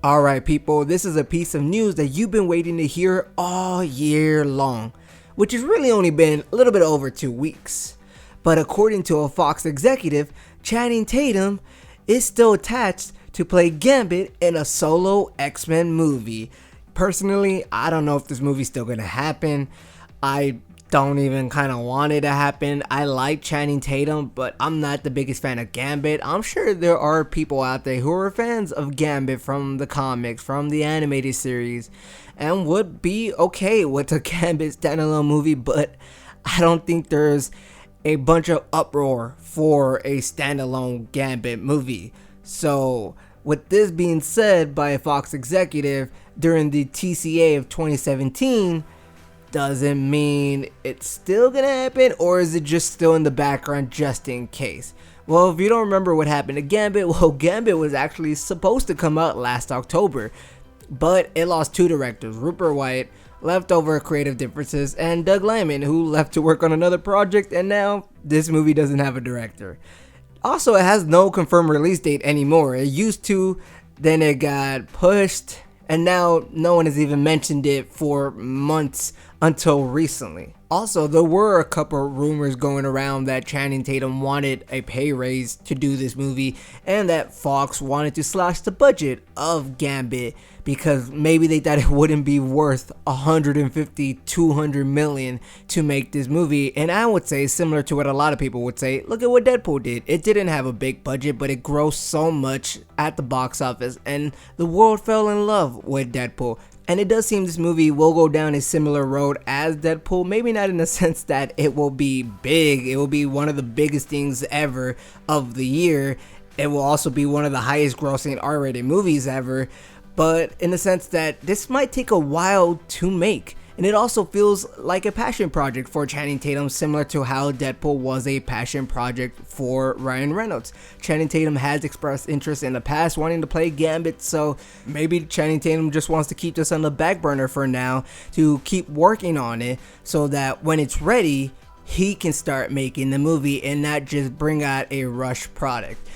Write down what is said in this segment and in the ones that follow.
Alright people, this is a piece of news that you've been waiting to hear all year long, which has really only been a little bit over 2 weeks. But according to a Fox executive, Channing Tatum is still attached to play Gambit in a solo X-Men movie. Personally, I don't know if this movie's still gonna happen. I don't even kind of want it to happen. I like Channing Tatum, but I'm not the biggest fan of Gambit. I'm sure there are people out there who are fans of Gambit from the comics, from the animated series, and would be okay with the Gambit standalone movie, but I don't think there's a bunch of uproar for a standalone Gambit movie. So with this being said by a Fox executive during the TCA of 2017, doesn't mean it's still gonna happen, or is it just still in the background just in case? Well, if you don't remember what happened to Gambit, well, Gambit was actually supposed to come out last October, but it lost 2 directors, Rupert Wyatt, left over creative differences, and Doug Liman, who left to work on another project, and now this movie doesn't have a director. Also, it has no confirmed release date anymore. It used to, then it got pushed, and now no one has even mentioned it for months until recently. Also, there were a couple rumors going around that Channing Tatum wanted a pay raise to do this movie, and that Fox wanted to slash the budget of Gambit because maybe they thought it wouldn't be worth 150, 200 million to make this movie. And I would say, similar to what a lot of people would say, look at what Deadpool did. It didn't have a big budget, but it grossed so much at the box office, and the world fell in love with Deadpool. And it does seem this movie will go down a similar road as Deadpool, maybe not in the sense that it will be big, it will be one of the biggest things ever of the year. It will also be one of the highest grossing R-rated movies ever, but in the sense that this might take a while to make. And it also feels like a passion project for Channing Tatum, similar to how Deadpool was a passion project for Ryan Reynolds. Channing Tatum has expressed interest in the past wanting to play Gambit, so maybe Channing Tatum just wants to keep this on the back burner for now to keep working on it so that when it's ready, he can start making the movie and not just bring out a rush product.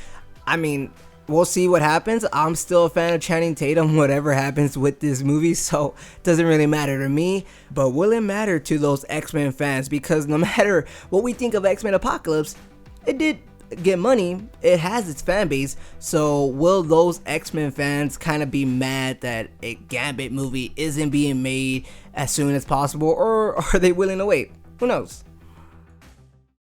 I mean, we'll see what happens. I'm still a fan of Channing Tatum, whatever happens with this movie, so it doesn't really matter to me. But will it matter to those X-Men fans? Because no matter what we think of X-Men Apocalypse, it did get money, it has its fan base, so will those X-Men fans kind of be mad that a Gambit movie isn't being made as soon as possible, or are they willing to wait? Who knows?